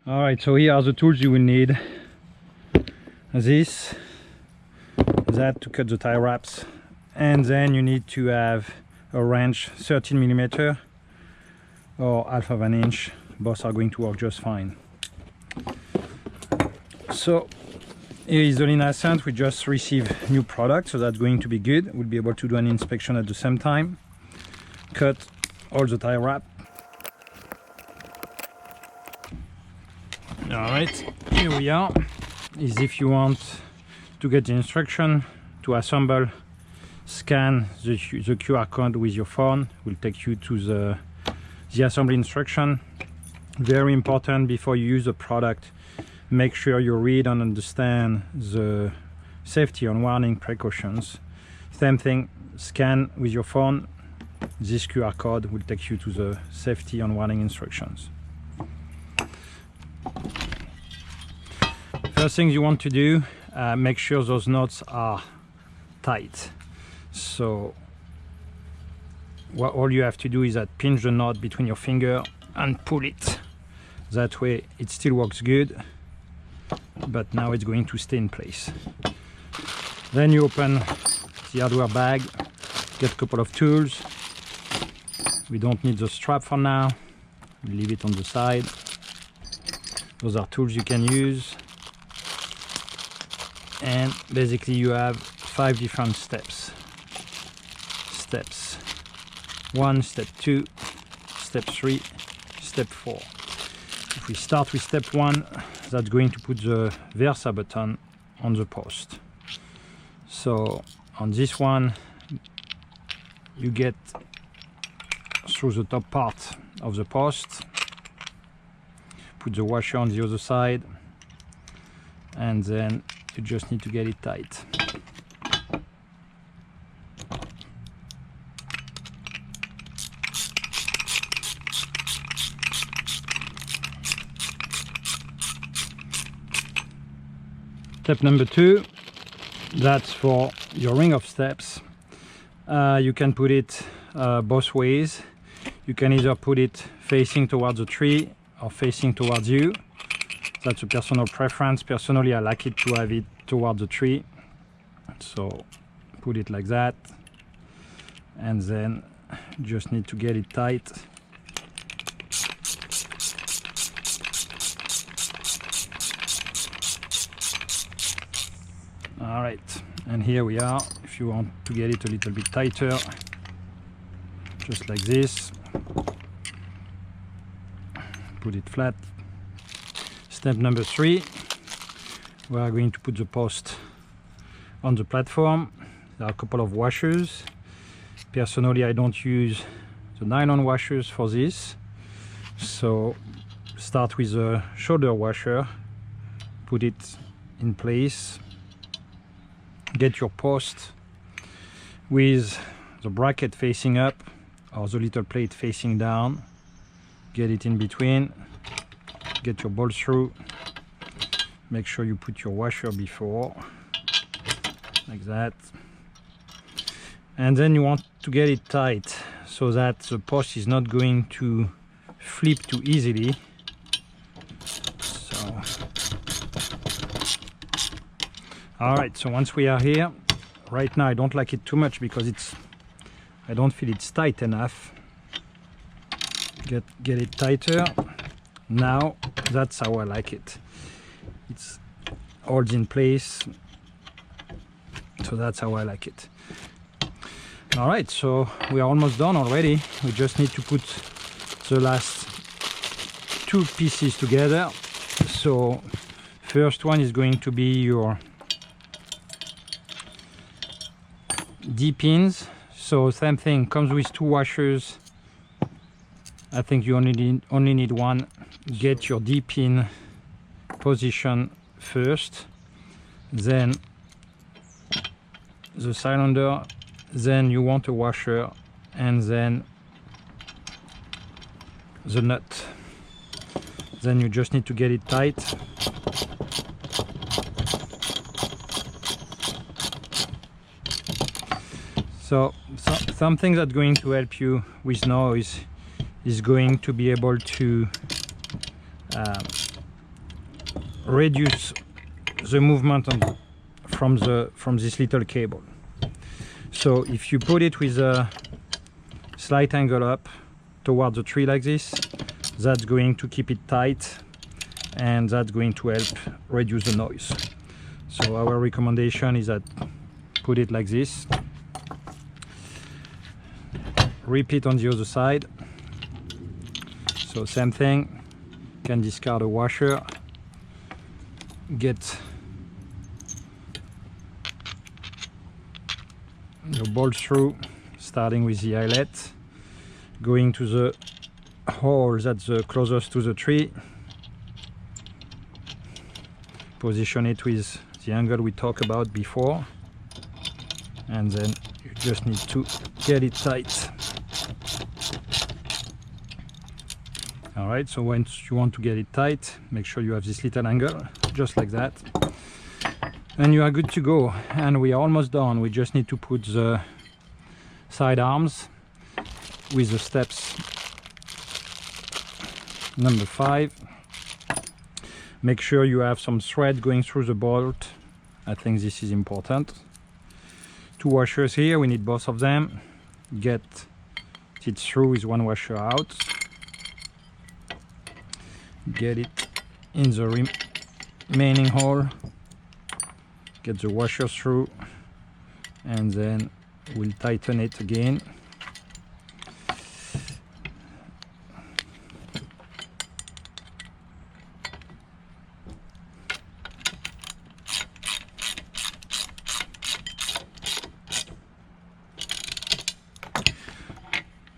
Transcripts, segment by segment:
All right, so here are the tools you will need. This, that to cut the tie wraps, and then you need to have a wrench, 13mm or 1/2 inch. Both are going to work just fine. So here is the Ascent. We just received new product, so that's going to be good. We'll be able to do an inspection at the same time. Cut all the tie wrap. All right, here we are. Is if you want to get the instruction to assemble, scan the QR code with your phone. Will take you to the assembly instruction. Very important, before you use the product, make sure you read and understand the safety and warning precautions. Same thing, scan with your phone. This QR code will take you to the safety and warning instructions. First thing you want to do, make sure those knots are tight. So all you have to do is that pinch the knot between your finger and pull it. That way it still works good, but now it's going to stay in place. Then you open the hardware bag, get a couple of tools. We don't need the strap for now, we leave it on the side. Those are tools you can use. And basically you have 5 different steps. Steps 1, step 2, step 3, step 4. If we start with step 1, that's going to put the Versa button on the post. So on this one, you get through the top part of the post, put the washer on the other side, and then you just need to get it tight. Step number 2, that's for your ring of steps. You can put it both ways. You can either put it facing towards the tree or facing towards you. That's a personal preference. Personally, I like it to have it toward the tree. So put it like that, and then just need to get it tight. All right, and here we are. If you want to get it a little bit tighter, just like this, put it flat. Step number 3, we are going to put the post on the platform. There are a couple of washers. Personally, I don't use the nylon washers for this. So start with a shoulder washer, put it in place, get your post with the bracket facing up or the little plate facing down, get it in between, get your ball through, make sure you put your washer before, like that, and then you want to get it tight so that the post is not going to flip too easily. So all right, so once we are here, right now I don't like it too much because I don't feel it's tight enough. Get it tighter. Now that's how I like it. It's holds in place, so that's how I like it. All right, so we are almost done already. We just need to put the last 2 pieces together. So first one is going to be your D pins. So same thing, comes with 2 washers. I think you only need one. Get your D pin position first, then the cylinder, then you want a washer, and then the nut. Then you just need to get it tight. So something that's going to help you with noise is going to be able to reduce the movement from this little cable. So if you put it with a slight angle up towards the tree like this, that's going to keep it tight, and that's going to help reduce the noise. So our recommendation is that put it like this, repeat on the other side. So same thing, can discard a washer, get the bolts through, starting with the eyelet, going to the hole that's the closest to the tree, position it with the angle we talked about before, and then you just need to get it tight. Alright, so once you want to get it tight, make sure you have this little angle, just like that, and you are good to go. And we are almost done. We just need to put the side arms with the steps number 5. Make sure you have some thread going through the bolt. I think this is important. 2 washers here, we need both of them. Get it through with 1 washer out. Get it in the remaining hole. Get the washer through, and then we'll tighten it again.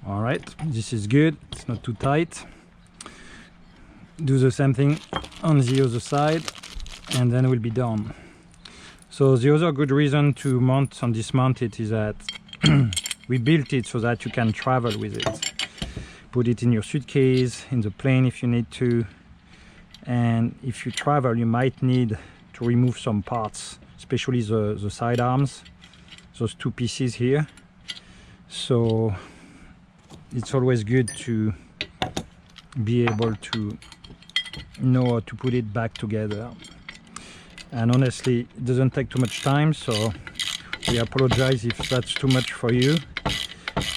All right, this is good, it's not too tight. Do the same thing on the other side, and then we'll be done. So the other good reason to mount and dismount it is that we built it so that you can travel with it. Put it in your suitcase, in the plane if you need to, and if you travel you might need to remove some parts, especially the side arms, those 2 pieces here. So it's always good to be able to know how to put it back together. And honestly, it doesn't take too much time, so we apologize if that's too much for you,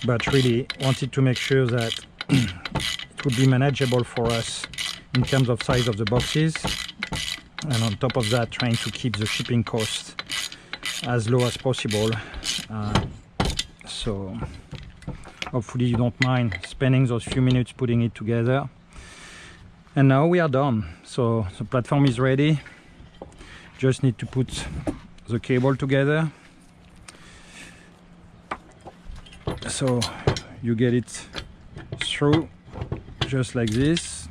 but really wanted to make sure that it would be manageable for us in terms of size of the boxes, and on top of that trying to keep the shipping cost as low as possible. So hopefully you don't mind spending those few minutes putting it together. And now we are done. So the platform is ready. Just need to put the cable together. So you get it through just like this.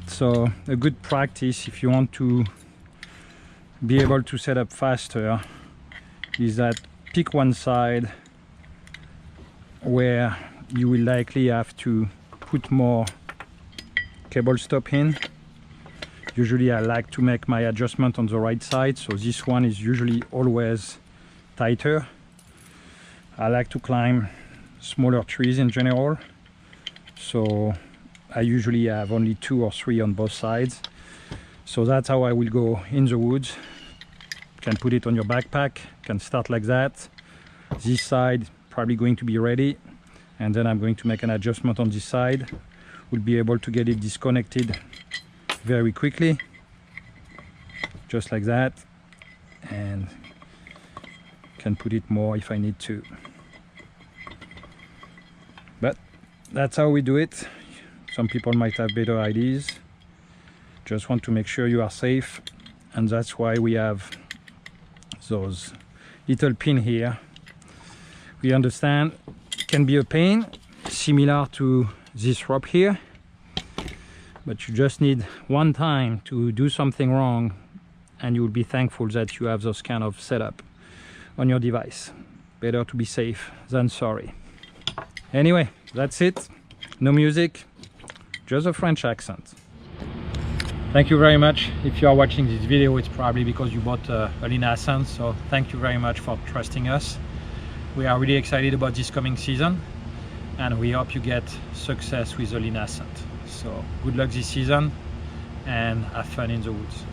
So a good practice if you want to be able to set up faster is that pick one side where you will likely have to put more cable stop in. Usually I like to make my adjustment on the right side, so this one is usually always tighter. I like to climb smaller trees in general, so I usually have only 2 or 3 on both sides. So that's how I will go in the woods. You can put it on your backpack, can start like that. This side probably going to be ready, and then I'm going to make an adjustment on this side. We'll be able to get it disconnected very quickly, just like that, and can put it more if I need to. But that's how we do it. Some people might have better ideas. Just want to make sure you are safe, and that's why we have those little pin here. We understand it can be a pain, similar to this rope here, but you just need one time to do something wrong and you will be thankful that you have those kind of setup on your device. Better to be safe than sorry. Anyway, that's it. No music, just a French accent. Thank you very much. If you are watching this video, it's probably because you bought a Lina Ascent, so thank you very much for trusting us. We are really excited about this coming season, and we hope you get success with the lean Ascent. So good luck this season and have fun in the woods.